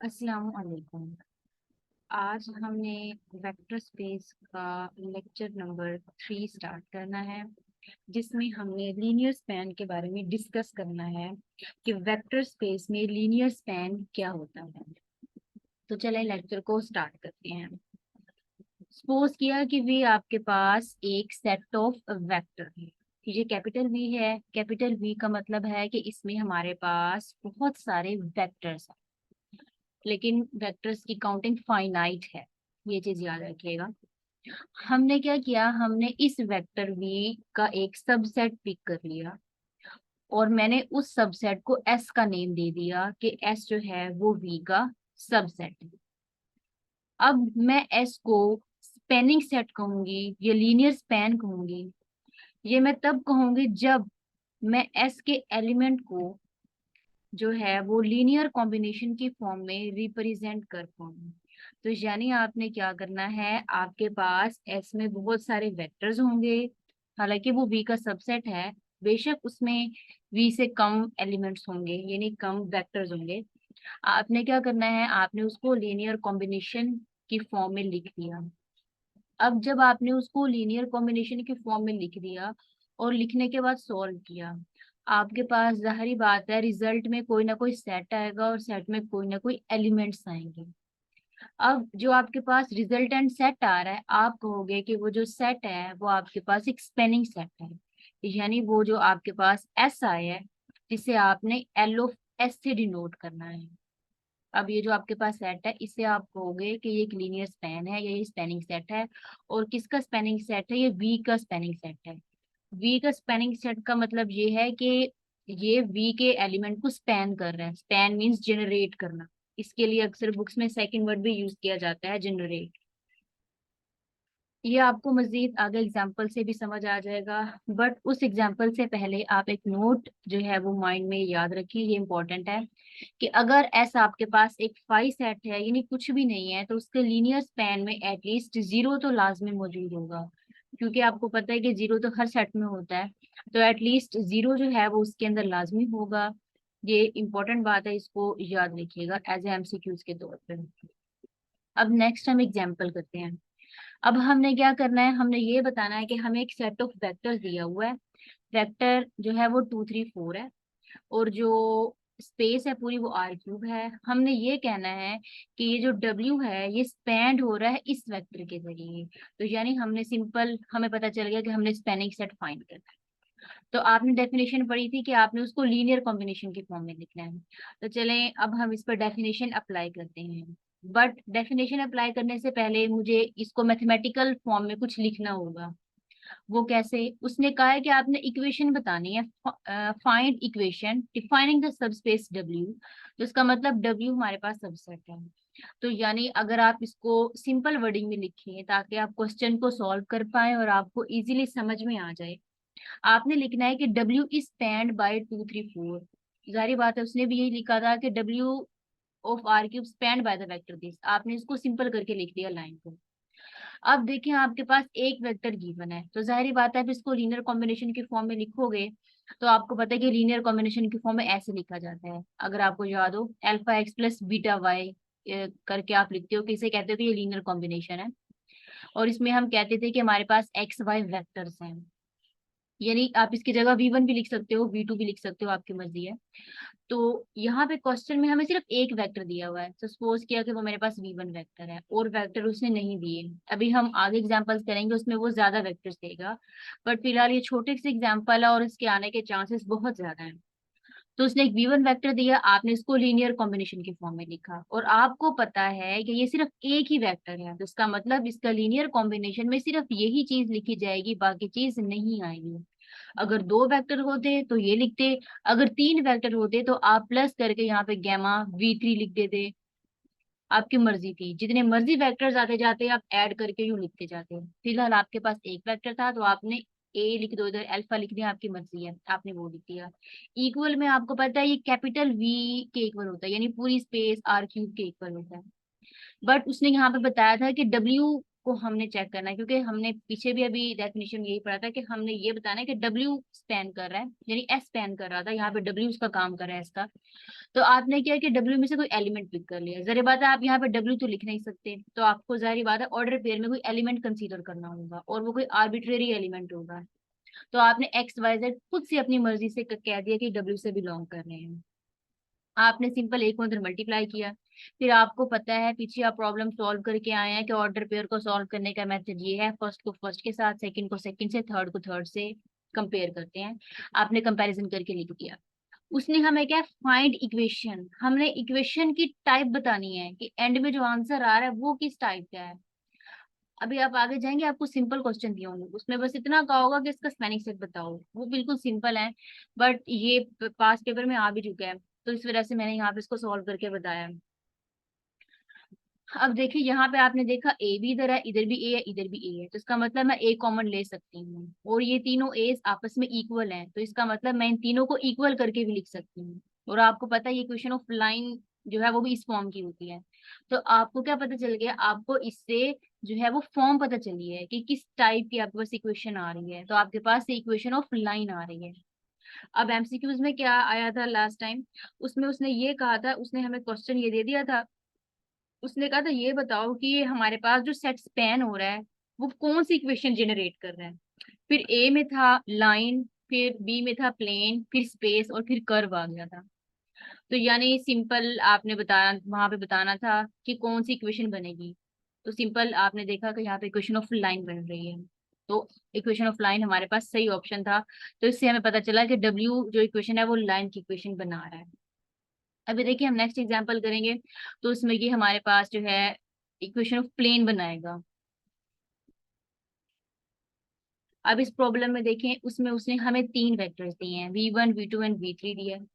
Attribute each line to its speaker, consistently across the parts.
Speaker 1: अस्सलाम वालेकुम। आज हमने वेक्टर स्पेस का लेक्चर नंबर 3 स्टार्ट करना है, जिसमें हमने लीनियर स्पैन के बारे में डिस्कस करना है कि वेक्टर स्पेस में लीनियर स्पैन क्या होता है। तो चले लेक्चर को स्टार्ट करते हैं। सपोज किया कि वी आपके पास एक सेट ऑफ वेक्टर है। ये कैपिटल वी है। कैपिटल वी का मतलब है कि इसमें हमारे पास बहुत सारे वेक्टर्स हैं, लेकिन वेक्टर्स की काउंटिंग फाइनाइट है। ये चीज याद रखिएगा। हमने क्या किया, हमने इस वेक्टर वी का एक सबसेट पिक कर लिया और मैंने उस सबसेट को एस का नेम दे दिया कि एस जो है वो वी का सबसेट है। अब मैं एस को स्पेनिंग सेट कहूंगी, ये लीनियर स्पैन कहूंगी। ये मैं तब कहूंगी जब मैं एस के एलिमेंट को जो है वो लीनियर कॉम्बिनेशन की फॉर्म में रिप्रेजेंट कर पाऊँ। तो यानी आपने क्या करना है, आपके पास एस में बहुत सारे वेक्टर्स होंगे, हालांकि वो वी का सबसेट है, बेशक उसमें वी से कम एलिमेंट्स होंगे, यानी कम वेक्टर्स होंगे। आपने क्या करना है, आपने उसको लीनियर कॉम्बिनेशन की फॉर्म में लिख दिया। अब जब आपने उसको लीनियर कॉम्बिनेशन की फॉर्म में लिख दिया और लिखने के बाद सॉल्व किया, आपके पास जाहिर बात है रिजल्ट में कोई ना कोई सेट आएगा और सेट में कोई ना कोई एलिमेंट्स आएंगे। अब जो आपके पास रिजल्टेंट सेट आ रहा है, आप कहोगे कि वो जो सेट है वो आपके पास एक स्पेनिंग सेट है, यानी वो जो आपके पास एस आया है जिसे आपने एल ऑफ एस से डिनोट करना है। अब ये जो आपके पास सेट है, इसे आप कहोगे कि ये एक लीनियर स्पैन है, ये स्पैनिंग सेट है। और किसका स्पैनिंग सेट है, ये वी का स्पैनिंग सेट है। वी का स्पैनिंग सेट का मतलब ये है कि ये वी के एलिमेंट को स्पैन कर रहा है। स्पैन मीन्स जनरेट करना। इसके लिए अक्सर बुक्स में सेकंड वर्ड भी यूज किया जाता है, जनरेट। ये आपको मजीद आगे एग्जाम्पल से भी समझ आ जाएगा, बट उस एग्जाम्पल से पहले आप एक नोट जो है वो माइंड में याद रखिए, ये इंपॉर्टेंट है कि अगर ऐसा आपके पास एक फाई सेट है, यानी कुछ भी नहीं है, तो उसके लीनियर स्पैन में एटलीस्ट जीरो तो लाजमी मौजूद होगा, क्योंकि आपको पता है कि जीरो तो हर सेट में होता है। तो एटलीस्ट जीरो जो है वो उसके अंदर लाजमी होगा। ये इंपॉर्टेंट बात है, इसको याद रखिएगा एज ए एमसीक्यूज के तौर पर। अब नेक्स्ट हम एग्जाम्पल करते हैं। अब हमने क्या करना है, हमने ये बताना है कि हमें एक सेट ऑफ वेक्टर्स दिया हुआ है। वेक्टर जो है वो 2 3 4 है, और जो स्पेस है पूरी वो R³ है। हमने ये कहना है कि ये जो W है ये स्पैंड हो रहा है इस वेक्टर के जरिए। तो यानी हमने सिंपल, हमें पता चल गया कि हमने स्पैनिंग सेट फाइंड करना है। तो आपने डेफिनेशन पढ़ी थी कि आपने उसको लीनियर कॉम्बिनेशन की फॉर्म में लिखना है। तो चलें अब हम इस पर डेफिनेशन अप्लाई करते हैं। बट डेफिनेशन अप्लाई करने से पहले मुझे इसको मैथमेटिकल फॉर्म में कुछ लिखना होगा। वो कैसे, उसने कहा है कि आपने इक्वेशन बतानी है। Find equation defining the subspace W. तो इसका मतलब डब्ल्यू हमारे पास सबसेट है। तो यानी अगर आप इसको सिंपल वर्डिंग में लिखें ताकि आप क्वेश्चन को सॉल्व कर पाए और आपको इजीली समझ में आ जाए, आपने लिखना है कि डब्ल्यू इज स्पैन्ड बाय 2 3 4। जारी बात है, उसने भी यही लिखा था कि W of R³ spend by the vector this. आपने इसको सिंपल करके लिख दिया लाइन को। अब देखिए आपके पास एक वेक्टर गिवन है, तो जाहिर बात है आप इसको लीनियर कॉम्बिनेशन की फॉर्म में लिखोगे। तो आपको पता है कि लीनियर कॉम्बिनेशन की फॉर्म में ऐसे लिखा जाता है, अगर आपको याद हो, alpha X plus beta Y करके आप लिखते हो कि इसे कहते हो कि ये लीनियर कॉम्बिनेशन है। और इसमें हम कहते थे कि हमारे पास एक्स वाई वेक्टर्स हैं, यानी आप इसकी जगह V1 भी लिख सकते हो, V2 भी लिख सकते हो, आपकी मर्जी है। तो यहाँ पे क्वेश्चन में हमें सिर्फ एक वेक्टर दिया हुआ है, तो सपोज किया कि वो मेरे पास V1 वेक्टर है और वेक्टर उसने नहीं दिए। अभी हम आगे एग्जांपल्स करेंगे, उसमें वो ज्यादा वेक्टर्स देगा, बट फिलहाल ये छोटे से एग्जांपल है और इसके आने के चांसेस बहुत ज्यादा हैं। तो उसने एक V1 वेक्टर दिया, आपने इसको लीनियर कॉम्बिनेशन की फॉर्म में लिखा, और आपको पता है कि ये सिर्फ एक ही वेक्टर है, तो इसका मतलब इसका लीनियर कॉम्बिनेशन में सिर्फ यही चीज लिखी जाएगी, बाकी चीज नहीं आएगी। अगर 2 वेक्टर होते तो ये लिखते, अगर 3 वेक्टर होते तो आप प्लस करके यहाँ पे गैमा V3 लिख देते। आपकी मर्जी थी, जितने मर्जी वेक्टर्स आते जाते आप ऐड करके यूं लिखते जाते। फिलहाल आपके पास एक वेक्टर था तो आपने ए लिख दो, इधर अल्फा लिख दिया, आपकी मर्जी है, आपने वो लिख दिया। इक्वल में आपको पता है ये कैपिटल V के इक्वल होता है, यानी पूरी स्पेस R³ के इक्वल होता है। बट उसने यहाँ पे बताया था कि W को हमने चेक करना है, क्योंकि हमने पीछे भी अभी डेफिनेशन यही पढ़ा था कि हमने ये बताना है कि W स्पैन कर रहा है, यानी S स्पैन कर रहा था, यहाँ पे W उसका काम कर रहा है इसका। तो आपने क्या है कि W में से कोई एलिमेंट पिक कर लिया, जाहिर बात है आप यहाँ पे W तो लिख नहीं सकते, तो आपको जाहिर बात है ऑर्डर पेयर में कोई एलिमेंट कंसीडर करना होगा, और वो कोई आर्बिट्रेरी एलिमेंट होगा। तो आपने XYZ खुद से अपनी मर्जी से कह दिया कि W से बिलोंग कर रहे हैं। आपने सिंपल एक को उधर मल्टीप्लाई किया, फिर आपको पता है पीछे आप प्रॉब्लम सॉल्व करके आए हैं कि ऑर्डर पेयर को सॉल्व करने का मेथड ये है, फर्स्ट को फर्स्ट के साथ, सेकंड को सेकंड से, थर्ड को थर्ड से कंपेयर करते हैं। आपने कंपैरिजन करके लिख दिया। उसने हमें क्या, फाइंड इक्वेशन, हमने इक्वेशन की टाइप बतानी है कि एंड में जो आंसर आ रहा है वो किस टाइप का है। अभी आप आगे जाएंगे आपको सिंपल क्वेश्चन दिए होंगे, उसमें बस इतना कहा होगा कि इसका स्पेलिंग सेट बताओ, वो बिल्कुल सिंपल है। बट ये पास पेपर में आ भी चुका है, तो इस वजह से मैंने यहाँ पे इसको सॉल्व करके बताया। अब देखिए यहाँ पे आपने देखा ए भी इधर है, इधर भी ए है, इधर भी ए है, तो इसका मतलब मैं ए कॉमन ले सकती हूँ, और ये तीनों ए आपस में इक्वल हैं, तो इसका मतलब मैं इन तीनों को इक्वल करके भी लिख सकती हूँ। और आपको पता है ये इक्वेशन ऑफ लाइन जो है वो भी इस फॉर्म की होती है। तो आपको क्या पता चल गया, आपको इससे जो है वो फॉर्म पता चली है कि किस टाइप की आपके पास इक्वेशन आ रही है, तो आपके पास इक्वेशन ऑफ लाइन आ रही है। अब एमसीक्यूज में क्या आया था लास्ट टाइम, उसमें उसने ये कहा था, उसने हमें क्वेश्चन ये दे दिया था, उसने कहा था ये बताओ कि ये हमारे पास जो सेट स्पैन हो रहा है वो कौन सी इक्वेशन जनरेट कर रहा है। फिर ए में था लाइन, फिर बी में था प्लेन, फिर स्पेस, और फिर कर्व आ गया था। तो यानी सिंपल आपने बताया वहां पे बताना था कि कौन सी इक्वेशन बनेगी। तो सिंपल आपने देखा कि यहाँ पे इक्वेशन ऑफ लाइन बन रही है, तो इक्वेशन ऑफ लाइन हमारे पास सही ऑप्शन था। तो इससे हमें पता चला कि डब्ल्यू जो इक्वेशन है वो लाइन की इक्वेशन बना रहा है। अभी देखिए हम नेक्स्ट एग्जांपल करेंगे, तो उसमें ये हमारे पास जो है इक्वेशन ऑफ प्लेन बनाएगा। अब इस प्रॉब्लम में देखें, उसमें उसने हमें तीन वेक्टर्स दिए हैं, V1 V2 एंड V3 दिया है।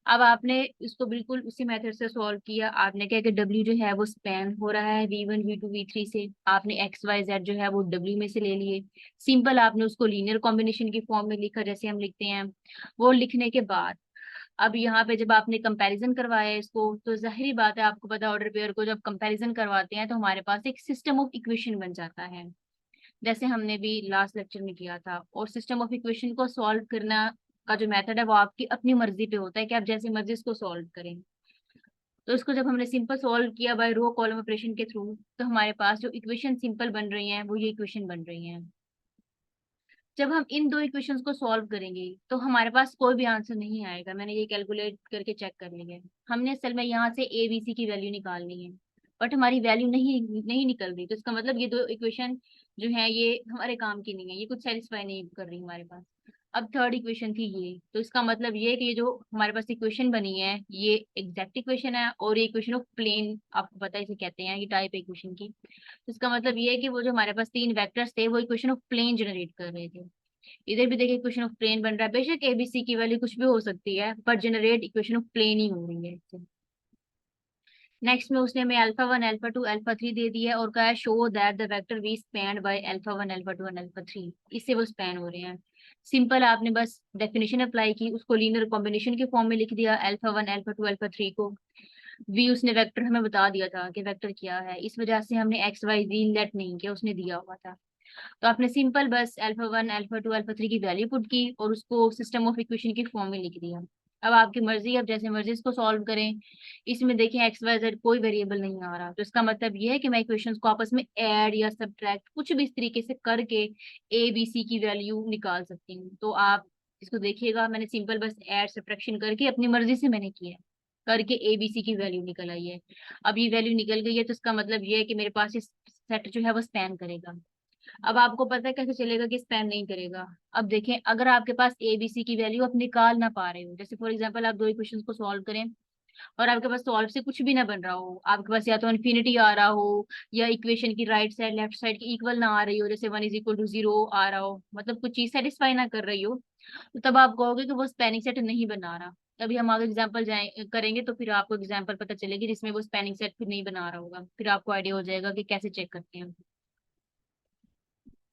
Speaker 1: अब आपने इसको बिल्कुल उसी मेथड से सॉल्व किया, आपने क्या कि W जो है वो स्पैन हो रहा है V1 V2 V3 से, आपने XYZ जो है वो W में से ले लिए। सिंपल आपने उसको लीनियर कॉम्बिनेशन की फॉर्म में लिखा, जैसे हम लिखते हैं। वो लिखने के बाद अब यहाँ पे जब आपने कंपैरिजन करवाया है इसको, तो जाहिर बात है आपको पता है ऑर्डर पेयर को जब कंपैरिजन करवाते हैं तो हमारे पास एक सिस्टम ऑफ इक्वेशन बन जाता है, जैसे हमने भी लास्ट लेक्चर में किया था। और सिस्टम ऑफ इक्वेशन को सॉल्व करना का जो मेथड है वो आपकी अपनी मर्जी पे होता है कि आप जैसी मर्जी इसको सॉल्व करें। तो इसको जब हमने सिंपल सॉल्व किया बाय रो कॉलम ऑपरेशन के थ्रू, तो हमारे पास जो इक्वेशन सिंपल बन रही हैं वो ये इक्वेशन बन रही हैं। जब हम इन दो इक्वेशंस को सॉल्व करेंगे तो हमारे पास कोई भी आंसर नहीं आएगा, मैंने ये कैलकुलेट करके चेक कर लिया है। हमने असल में यहाँ से ए बी सी की वैल्यू निकालनी है, बट हमारी वैल्यू नहीं नहीं निकल रही, तो इसका मतलब ये दो इक्वेशन जो है ये हमारे काम की नहीं है, ये कुछ सेटिस्फाई नहीं कर रही हमारे पास। अब थर्ड इक्वेशन थी ये, तो इसका मतलब ये है कि ये जो हमारे पास इक्वेशन बनी है ये एग्जैक्ट इक्वेशन है, और ये इक्वेशन ऑफ प्लेन आपको पता है इसे कहते हैं, ये टाइप इक्वेशन की। तो इसका मतलब ये है कि वो जो हमारे पास तीन वेक्टर्स थे वो इक्वेशन ऑफ प्लेन जनरेट कर रहे थे। इधर भी देखिए इक्वेशन ऑफ प्लेन बन रहा है, बेशक एबीसी की वैल्यू कुछ भी हो सकती है, पर जनरेट इक्वेशन ऑफ प्लेन ही हो रही है इससे। नेक्स्ट में उसने हमें अल्फा 1 अल्फा 2 अल्फा 3 दे दिया है, और कहा है show that the vector V span by alpha 1 alpha 2 and alpha 3, इससे वो स्पैन हो रहे हैं। सिंपल आपने बस डेफिनेशन अप्लाई की, उसको लीनियर कॉम्बिनेशन के फॉर्म में लिख दिया, अल्फा 1 अल्फा 2 अल्फा 3 को। वी उसने वेक्टर हमें बता दिया था कि वेक्टर क्या है, इस वजह से हमने एक्स वाई जी लेट नहीं किया, उसने दिया हुआ था। तो आपने सिंपल बस अल्फा 1 अल्फा 2 अल्फा 3 की वैल्यू पुट की और उसको सिस्टम ऑफ इक्वेशन की फॉर्म में लिख दिया। अब आपकी मर्जी, अब जैसे मर्जी इसको सॉल्व करें। इसमें देखें XYZ कोई वेरिएबल नहीं आ रहा, तो इसका मतलब ये है कि मैं इक्वेशंस को आपस में ऐड या सब्ट्रैक्ट कुछ भी इस तरीके से करके ABC की वैल्यू निकाल सकती हूँ। तो आप इसको देखिएगा, मैंने सिंपल बस ऐड सब्ट्रैक्शन करके अपनी मर्जी से मैंने किया है, करके ABC की वैल्यू निकल आई है। अब ये वैल्यू निकल गई है, तो इसका मतलब ये है कि मेरे पास इस सेट जो है वो स्पैन करेगा। अब आपको पता है कैसे चलेगा कि स्पैम नहीं करेगा। अब देखें अगर आपके पास ABC की वैल्यू आप निकाल ना पा रहे हो, जैसे फॉर एग्जांपल आप दो इक्वेशंस को सॉल्व करें और आपके पास सॉल्व से कुछ भी ना बन रहा हो, आपके पास या तो इन्फिनिटी आ रहा हो या इक्वेशन की राइट साइड लेफ्ट साइड की इक्वल ना आ रही हो, जैसे 1 = 0 आ रहा हो, मतलब कुछ चीज सेटिस्फाई ना कर रही हो, तो तब आप कहोगे कि वो स्पैनिंग सेट नहीं बना रहा। तभी हम आगे एग्जाम्पल जाए करेंगे तो फिर आपको एग्जाम्पल पता चलेगी जिसमें वो स्पैनिंग सेट फिर नहीं बना रहा होगा, फिर आपको आइडिया हो जाएगा कि कैसे चेक करते हैं।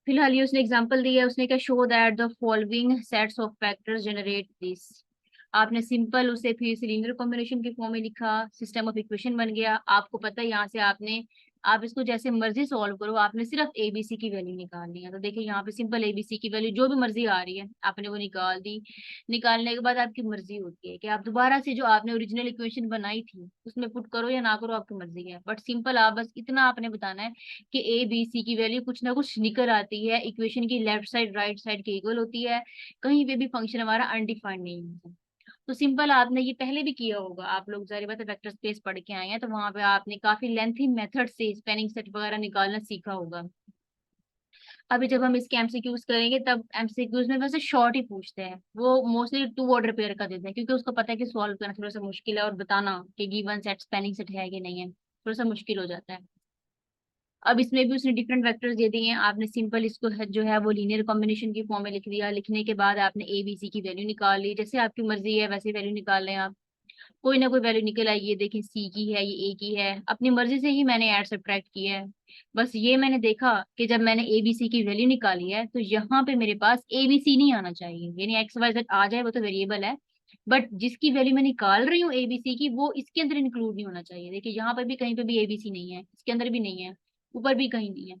Speaker 1: फिलहाल ये उसने एग्जांपल दिया है, उसने क्या, show that the following sets of factors generate this. आपने सिंपल उसे फिर सिलेंडर कॉम्बिनेशन के फॉर्म में लिखा, सिस्टम ऑफ इक्वेशन बन गया। आपको पता है यहाँ से आपने आप इसको जैसे मर्जी सॉल्व करो, आपने सिर्फ एबीसी की वैल्यू निकालनी है। तो देखिए यहाँ पे सिंपल एबीसी की वैल्यू जो भी मर्जी आ रही है आपने वो निकाल दी। निकालने के बाद आपकी मर्जी होती है कि आप दोबारा से जो आपने ओरिजिनल इक्वेशन बनाई थी उसमें पुट करो या ना करो, आपकी मर्जी है। बट सिंपल आप बस इतना आपने बताना है कि ए बी सी की वैल्यू कुछ ना कुछ निकल आती है, इक्वेशन की लेफ्ट साइड राइट साइड के इक्वल होती है, कहीं पे भी फंक्शन हमारा अनडिफाइंड नहीं होता। तो सिंपल आपने ये पहले भी किया होगा, आप लोग जारी बात है वेक्टर स्पेस पढ़ के आए हैं, तो वहां पे आपने काफी लेंथी मेथड से स्पेनिंग सेट वगैरह निकालना सीखा होगा। अभी जब हम इसके एमसीक्यूज करेंगे तब एमसीक्यूज में वैसे शॉर्ट ही पूछते हैं, वो मोस्टली टू वर्ड रिपेयर का देते हैं क्योंकि उसको पता है कि सॉल्व करना थोड़ा सा मुश्किल है और बताना कि गिवन सेट स्पेनिंग सेट है कि नहीं है थोड़ा सा मुश्किल हो जाता है। अब इसमें भी उसने डिफरेंट वेक्टर्स दे दिए हैं, आपने सिंपल इसको जो है वो लीनियर कॉम्बिनेशन की फॉर्म में लिख दिया। लिखने के बाद आपने ए बी सी की वैल्यू निकाल ली, जैसे आपकी मर्जी है वैसे वैल्यू निकाल लें आप। कोई ना कोई वैल्यू निकल आई, ये देखें सी की है ये ए की है, अपनी मर्जी से ही मैंने ऐड सब्ट्रैक्ट किया है। बस ये मैंने देखा कि जब मैंने ए बी सी की वैल्यू निकाली है तो यहाँ पे मेरे पास ए बी सी नहीं आना चाहिए, यानी एक्स वाई जेड आ जाए वो तो वेरिएबल है, बट जिसकी वैल्यू मैं निकाल रही हूँ एबीसी की वो इसके अंदर इंक्लूड नहीं होना चाहिए। देखिए यहाँ पर भी कहीं पे भी एबीसी नहीं है, इसके अंदर भी नहीं है, ऊपर भी कहीं नहीं है।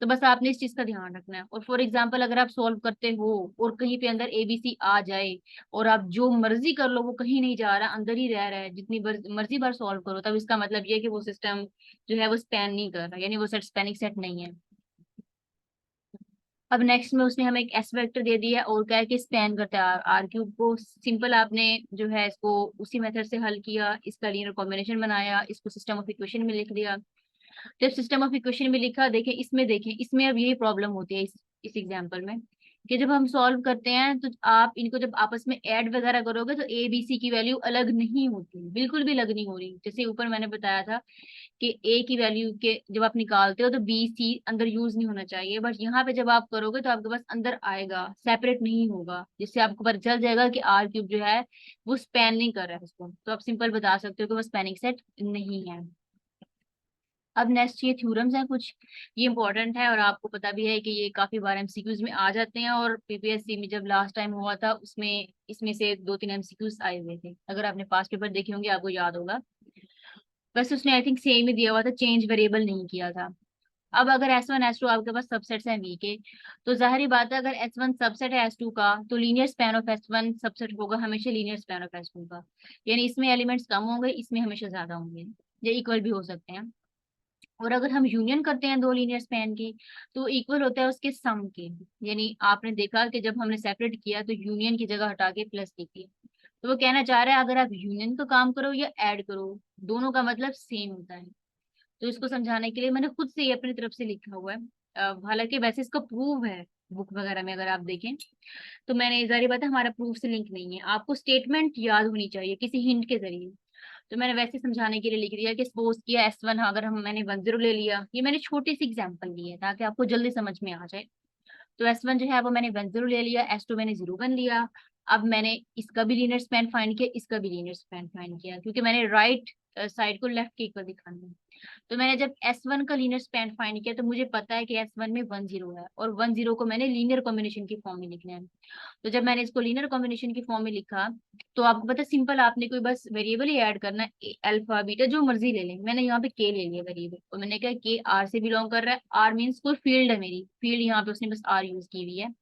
Speaker 1: तो बस आपने इस चीज का ध्यान रखना है। और फॉर एग्जाम्पल अगर आप सॉल्व करते हो और कहीं पे अंदर एबीसी आ जाए और आप जो मर्जी कर लो वो कहीं नहीं जा रहा, अंदर ही रह रहा है, जितनी मर्जी बार सॉल्व करो, तब इसका मतलब ये है कि वो सिस्टम जो है वो स्पैन नहीं कर रहा, यानी वो सेट स्पैनिंग सेट नहीं है। अब नेक्स्ट में उसने हमें एक एस वेक्टर दे दिया है और क्या है कि स्पैन करता है आर क्यूब को। सिंपल आपने जो है इसको उसी मेथड से हल किया, इसका लीनियर कॉम्बिनेशन बनाया, इसको सिस्टम ऑफ इक्वेशन में लिख दिया। जब सिस्टम ऑफ इक्वेशन में लिखा, देखें इसमें अब यही प्रॉब्लम होती है इस एग्जाम्पल में कि जब हम सॉल्व करते हैं तो आप इनको जब आपस में ऐड वगैरह करोगे तो ए बी सी की वैल्यू अलग नहीं होती, बिल्कुल भी अलग नहीं हो रही। जैसे ऊपर मैंने बताया था कि ए की वैल्यू के जब आप निकालते हो तो बी सी अंदर यूज नहीं होना चाहिए, बट यहाँ पे जब आप करोगे तो आपके पास अंदर आएगा, सेपरेट नहीं होगा, जिससे आपको पता चल जाएगा कि आर क्यूब जो है वो स्पैन नहीं कर रहा है उसको। तो आप सिंपल बता सकते हो कि वो स्पैनिंग सेट नहीं है। अब नेक्स्ट ये थ्योरम्स हैं कुछ, ये इंपॉर्टेंट है और आपको पता भी है कि ये काफी बार एमसीक्यूज में आ जाते हैं, और पीपीएससी में जब लास्ट टाइम हुआ था उसमें इसमें से दो तीन एमसीक्यूज आए हुए थे, अगर आपने पास्ट पेपर देखे होंगे आपको याद होगा। बस उसने आई थिंक सेम ही दिया हुआ था, चेंज वेरिएबल नहीं किया था। अब अगर S1 S2 आपके पास सबसेट्स हैं V के, तो जाहिर बात है अगर S1 सबसेट है S2 का तो linear span of S1 subset होगा हमेशा लीनियर स्पैन ऑफ S2 का, यानी इसमें एलिमेंट्स कम होंगे इसमें हमेशा ज्यादा होंगे, ये इक्वल भी हो सकते हैं। और अगर हम यूनियन करते हैं दो लीनियर स्पैन की तो इक्वल होता है उसके सम के, यानी आपने देखा कि जब हमने सेपरेट किया तो यूनियन की जगह हटा के प्लस लिख दिया। तो वो कहना चाह रहा है अगर आप यूनियन का काम करो या ऐड करो दोनों का मतलब सेम होता है। तो इसको समझाने के लिए मैंने खुद से ही अपनी तरफ से लिखा हुआ है। हालांकि वैसे इसका प्रूफ है बुक वगैरह में अगर आप देखें, तो मैंने जारी बात है हमारा प्रूफ से लिंक नहीं है, आपको स्टेटमेंट याद होनी चाहिए किसी हिंट के जरिए। तो मैंने वैसे समझाने के लिए लिख दिया कि सपोज किया S1 अगर हम मैंने 10 ले लिया, ये मैंने छोटी सी एग्जांपल ली है ताकि आपको जल्दी समझ में आ जाए। तो S1 जो है वो मैंने 10 ले लिया, S2 मैंने 0 लिया। अब मैंने इसका भी लीनियर स्पैन फाइंड किया, इसका भी लीनियर स्पैन फाइंड किया, क्योंकि मैंने राइट साइड को लेफ्ट के इक्वल दिखाना है। तो मैंने जब S1 का लीनियर स्पैन फाइंड किया तो मुझे पता है कि S1 में 10 है और 10 को मैंने लीनियर कॉम्बिनेशन की फॉर्म में लिखना है। तो जब मैंने इसको लीनियर कॉम्बिनेशन की फॉर्म में लिखा तो आपको पता है सिंपल आपने कोई बस वेरिएबल ही ऐड करना है, अल्फा बीटा जो मर्जी ले लें। मैंने यहाँ पे के ले लिया वेरिएबल और मैंने कहा के आर से बिलोंग कर रहा है, आर मीन्स कोई फील्ड है, मेरी फील्ड यहाँ पे उसने बस आर यूज की हुई है।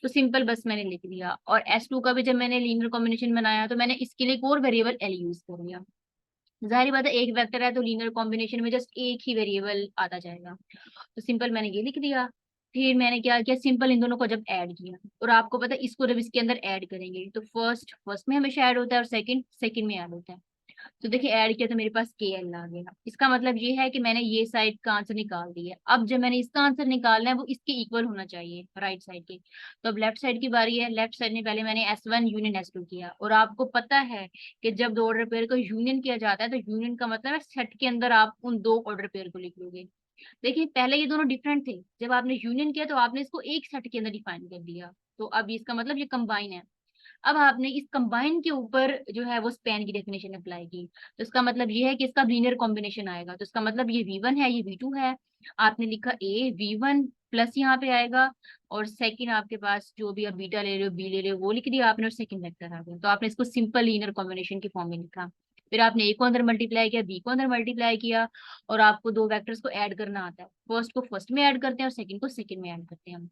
Speaker 1: तो सिंपल बस मैंने लिख दिया। और S2 का भी जब मैंने लीनियर कॉम्बिनेशन बनाया तो मैंने इसके लिए एक और वेरिएबल एल यूज कर लिया। जाहिर बात है एक वेक्टर है तो लीनियर कॉम्बिनेशन में जस्ट एक ही वेरिएबल आता जाएगा, तो सिंपल मैंने ये लिख दिया। फिर मैंने क्या किया, सिंपल इन दोनों को जब ऐड किया, और आपको पता है इसको जब इसके अंदर ऐड करेंगे तो फर्स्ट फर्स्ट में हमेशा ऐड होता है और सेकंड सेकंड में ऐड होता है। तो देखिए ऐड किया तो मेरे पास के एल आ गया, इसका मतलब ये है कि मैंने ये साइड का आंसर निकाल दिया। अब जब मैंने इसका आंसर निकालना है वो इसके इक्वल होना चाहिए राइट साइड के। तो अब लेफ्ट साइड की बारी है, लेफ्ट साइड में पहले मैंने S1 यूनियन S2 किया, और आपको पता है कि जब दो ऑर्डर पेयर को यूनियन किया जाता है तो यूनियन का मतलब है सेट के अंदर आप उन दो ऑर्डर पेयर को लिख लोगे। देखिए पहले ये दोनों डिफरेंट थे, जब आपने यूनियन किया तो आपने इसको एक सेट के अंदर डिफाइन कर दिया, तो अब इसका मतलब ये कंबाइन है। अब आपने इस कंबाइन के ऊपर जो है वो स्पैन की डेफिनेशन अप्लाई की, तो इसका मतलब ये है कि इसका लीनियर कॉम्बिनेशन आएगा, तो इसका मतलब ये V1 है ये V2 है। आपने लिखा A V1 प्लस यहाँ पे आएगा, और सेकंड आपके पास जो भी आप बीटा ले रहे हो बी ले रहे हो वो लिख दिया आपने, और सेकंड वेक्टर आ गया, तो आपने इसको सिंपल लीनियर कॉम्बिनेशन की फॉर्म में लिखा। फिर आपने ए को अंदर मल्टीप्लाई किया, बी को अंदर मल्टीप्लाई किया, और आपको दो वेक्टर्स को ऐड करना आता है। फर्स्ट को फर्स्ट में ऐड करते हैं और सेकंड को सेकंड में ऐड करते हैं हम।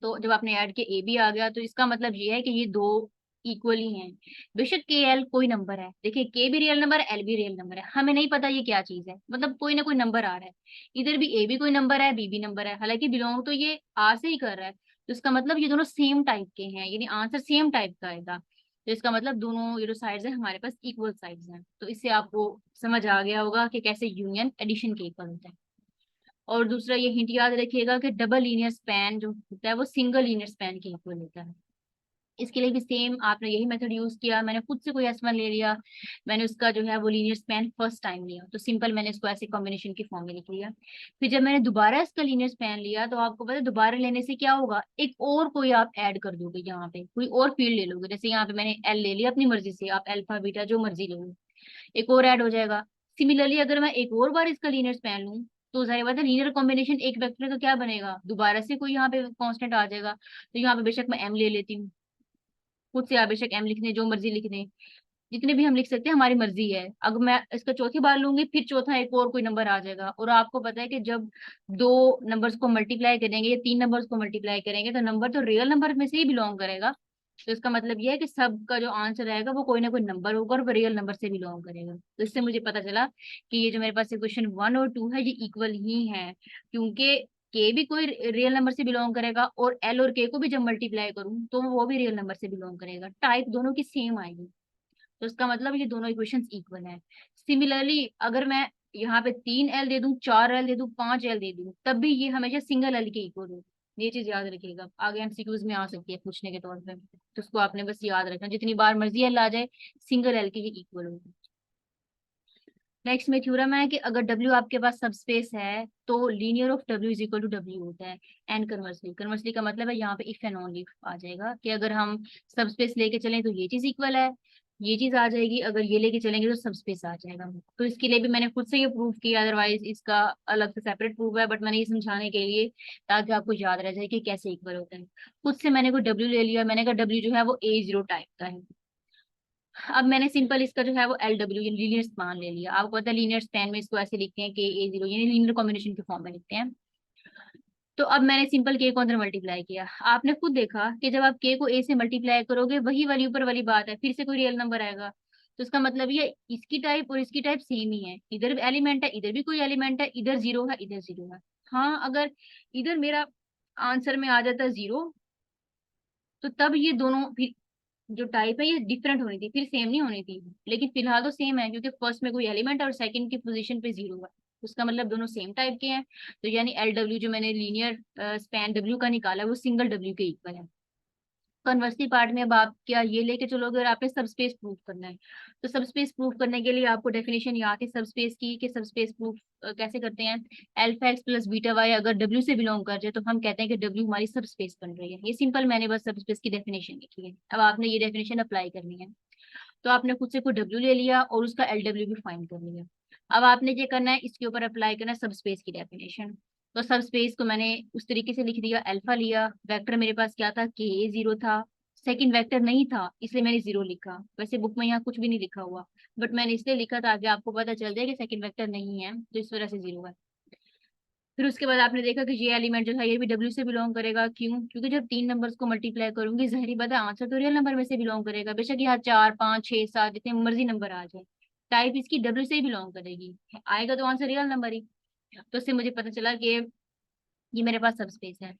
Speaker 1: तो जब आपने ऐड किया ए भी आ गया, तो इसका मतलब ये है कि ये दो इक्वल ही हैं। बेशक के एल कोई नंबर है, देखिए के भी रियल नंबर है, एल भी रियल नंबर है, हमें नहीं पता ये क्या चीज है, मतलब कोई ना कोई नंबर आ रहा है। इधर भी ए भी कोई नंबर है, बी भी नंबर है, हालांकि बिलोंग तो ये आर से ही कर रहा है, तो इसका मतलब ये दोनों सेम टाइप के हैं, यानी आंसर सेम टाइप का आएगा। तो इसका मतलब दोनों ये जो साइड्स है हमारे पास इक्वल साइड्स हैं। तो इससे आपको समझ आ गया होगा कि कैसे यूनियन एडिशन के इक्वल होता है। और दूसरा ये हिंट याद रखिएगा कि डबल लीनियर स्पैन जो होता है वो सिंगल लीनियर स्पैन के इक्वल होता है। इसके लिए भी सेम आपने यही मेथड यूज किया, मैंने खुद से कोई एस1 ले लिया, मैंने उसका जो है वो लीनियर स्पैन फर्स्ट टाइम लिया, तो सिंपल मैंने इसको ऐसे कॉम्बिनेशन की फॉर्म में लिख लिया। फिर जब मैंने दोबारा इसका लीनियर स्पैन लिया, तो आपको पता है दोबारा लेने से क्या होगा, एक और कोई आप ऐड कर दोगे, यहाँ पे कोई और फील्ड ले लोगे, जैसे यहाँ पे मैंने एल ले लिया अपनी मर्जी से, आप अल्फा बीटा जो मर्जी लोगे, एक और ऐड हो जाएगा। सिमिलरली अगर मैं एक और बार इसका लीनियर स्पैन लूं, तो जाहिर बात है लीनियर कॉम्बिनेशन एक वेक्टर का क्या बनेगा, दोबारा से कोई यहाँ पे कांस्टेंट आ जाएगा, तो यहाँ पे बेशक मैं एम ले लेती हूँ, खुद से आप बेशक एम लिखने जो मर्जी लिख दें, जितने भी हम लिख सकते हैं हमारी मर्जी है। अगर मैं इसका चौथी बार लूंगी, फिर चौथा एक और कोई नंबर आ जाएगा, और आपको पता है कि जब दो नंबर्स को मल्टीप्लाई करेंगे या तीन नंबर्स को मल्टीप्लाई करेंगे, तो नंबर तो रियल नंबर में से ही बिलोंग करेगा। तो इसका मतलब यह है कि सबका जो आंसर रहेगा वो कोई ना कोई नंबर होगा और वो रियल नंबर से बिलोंग करेगा। तो इससे मुझे पता चला कि ये जो मेरे पास क्वेश्चन 1 और 2 है ये इक्वल ही है, क्योंकि के भी कोई रियल नंबर से बिलोंग करेगा, और एल और के को भी जब मल्टीप्लाई करूं तो वो भी रियल नंबर से बिलोंग करेगा, टाइप दोनों की सेम आएगी। तो इसका मतलब ये दोनों इक्वेशंस इक्वल है। सिमिलरली अगर मैं यहाँ पे 3 एल दे दूं, 4 एल दे दूं, 5 एल दे दूं, तब भी ये हमेशा सिंगल एल के इक्वल हो। ये चीज याद रखिएगा, आगे एमसीक्यूज में आ सकती है पूछने के तौर पे, तो उसको आपने बस याद रखना, जितनी बार मर्जी एल आ जाए सिंगल एल के ही इक्वल होगा। नेक्स्ट में थ्योरम है कि अगर W आपके पास सब स्पेस है, तो linear of W is equal to W होता है। एंड कन्वर्सली, कन्वर्सली का मतलब है यहाँ पे इफ एंड ओनली आ जाएगा, कि अगर हम सब स्पेस लेके चलें तो ये चीज इक्वल है, ये चीज आ जाएगी, अगर ये लेके चलेंगे तो सब स्पेस आ जाएगा। तो इसके लिए भी मैंने खुद से ये प्रूव किया, अदरवाइज इसका अलग से सेपरेट प्रूफ है, बट मैंने ये समझाने के लिए ताकि आपको याद रह जाए कि कैसे इक्वल होता है। खुद से मैंने कोई W ले लिया, मैंने कहा W जो है वो A0 टाइप का है। अब मैंने सिंपल इसका जो है वो LW लीनियर स्पान ले लिया, आपको पता है लीनियर स्पैन में इसको ऐसे लिखते हैं KA0, यानी लीनियर कॉम्बिनेशन के फॉर्म में लिखते हैं। तो अब मैंने सिंपल के को अंदर मल्टीप्लाई किया, आपने खुद देखा कि जब आप के को ए से मल्टीप्लाई करोगे वही वाली ऊपर वाली बात है, फिर से कोई रियल नंबर आएगा। तो इसका मतलब ये इसकी टाइप और इसकी टाइप सेम ही है, इधर एलिमेंट है, इधर भी कोई एलिमेंट है, इधर जीरो है, इधर जीरो है। हाँ, अगर इधर मेरा आंसर में आ जाता जीरो, तो तब ये दोनों फिर जो टाइप है ये डिफरेंट होनी थी, फिर सेम नहीं होनी थी, लेकिन फिलहाल तो सेम है, क्योंकि फर्स्ट में कोई एलिमेंट है और सेकंड की पोजीशन पे जीरो है, उसका मतलब दोनों सेम टाइप के हैं। तो यानी LW जो मैंने लीनियर स्पैन W का निकाला है वो सिंगल W के इक्वल है। कन्वर्सली पार्ट में अब आप क्या ये लेके चलोगे और आपने सब स्पेस प्रूफ करना है, तो सब स्पेस प्रूफ करने के लिए आपको डेफिनेशन याद है सब स्पेस की, कि सब स्पेस प्रूफ कैसे करते हैं। Alpha X plus beta Y अगर W से बिलोंग कर जाए तो हम कहते हैं कि W हमारी सब स्पेस बन रही है। ये सिंपल मैंने बस सब स्पेस की डेफिनेशन लिखी है, अब आपने ये डेफिनेशन अप्लाई करनी है। तो आपने खुद से कोई W ले लिया और उसका LW भी फाइंड कर लिया। अब आपने ये करना है, इसके ऊपर अप्लाई करना है सब स्पेस की डेफिनेशन। तो सब स्पेस को मैंने उस तरीके से लिख दिया, अल्फा लिया, वेक्टर मेरे पास क्या था, KA0 था, सेकंड वेक्टर नहीं था इसलिए मैंने जीरो लिखा, वैसे बुक में यहाँ कुछ भी नहीं लिखा हुआ, बट मैंने इसलिए लिखा ताकि आपको पता चल जाए कि सेकंड वेक्टर नहीं है, तो इस वजह से जीरो है। फिर उसके बाद आपने देखा कि ये एलिमेंट जो है ये भी W से बिलोंग करेगा, क्यों, क्योंकि जब तीन नंबर्स को मल्टीप्लाई करूंगी जहरी बात है आंसर तो रियल नंबर में से बिलोंग करेगा, बेशक यहाँ 4 5 6 7 जितने मर्जी नंबर आ जाए, टाइप इसकी W से ही बिलोंग करेगी, आएगा तो आंसर रियल नंबर ही। तो इससे मुझे पता चला कि ये मेरे पास सब स्पेस है।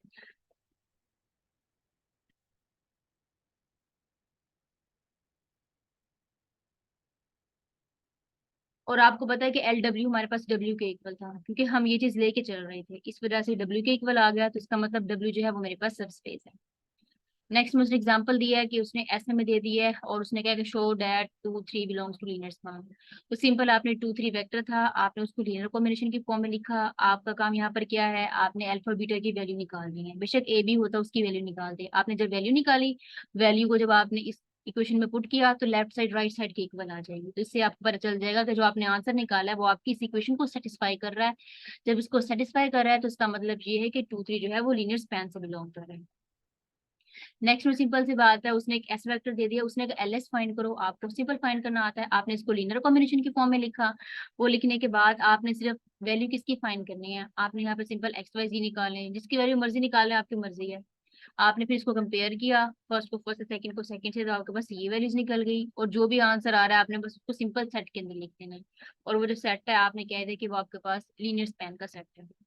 Speaker 1: और आपको पता है कि LW हमारे पास W के इक्वल था, क्योंकि हम ये चीज लेके चल रहे थे, इस वजह से W के इक्वल आ गया, तो इसका मतलब W जो है वो मेरे पास सब स्पेस है। नेक्स्ट मुझे एग्जांपल दिया है कि उसने ऐसे में दे दिया है और उसने कहा कि show that 2 3 belongs to linear span. तो सिंपल आपने 2 3 वेक्टर था, आपने उसको लीनियर कॉम्बिनेशन की फॉर्म में लिखा, आपका काम यहाँ पर क्या है, आपने अल्फा बीटा की वैल्यू निकालनी है, बेशक ए बी होता उसकी वैल्यू निकाल दे। आपने जब वैल्यू निकाली, वैल्यू को जब आपने इस इक्वेशन में पुट किया तो लेफ्ट साइड राइट साइड के इक्वल आ जाएगी, तो इससे आपको पता चल जाएगा कि जो आपने आंसर निकाला है वो आपकी इस इक्वेशन को सेटिस्फाई कर रहा है। जब इसको सेटिस्फाई कर रहा है तो इसका मतलब ये है कि 2 3 जो है वो लीनियर स्पैन से बिलोंग कर रहा है। नेक्स्ट में सिंपल सी बात है, उसने एक एस वेक्टर दे दिया, उसने एक एल एस फाइंड करो, आपको सिंपल फाइंड करना आता है, आपने इसको लीनियर कॉम्बिनेशन की फॉर्म में लिखा। वो लिखने के बाद आपने सिर्फ वैल्यू किसकी फाइंड करनी है, आपने यहाँ पे सिंपल एक्स वाई जी निकाले हैं, जिसकी वैल्यू मर्जी निकाले, आपकी मर्जी है। आपने फिर इसको कंपेयर किया, फर्स्ट को फर्स्ट, सेकंड को सेकंड से, तो आपके पास ये वैल्यूज निकल गई, और जो भी आंसर आ रहा है आपने बस उसको सिंपल सेट के अंदर लिख देना है। और वो जो सेट है आपने कह दिया कि वो आपके पास लीनियर स्पैन का सेट है।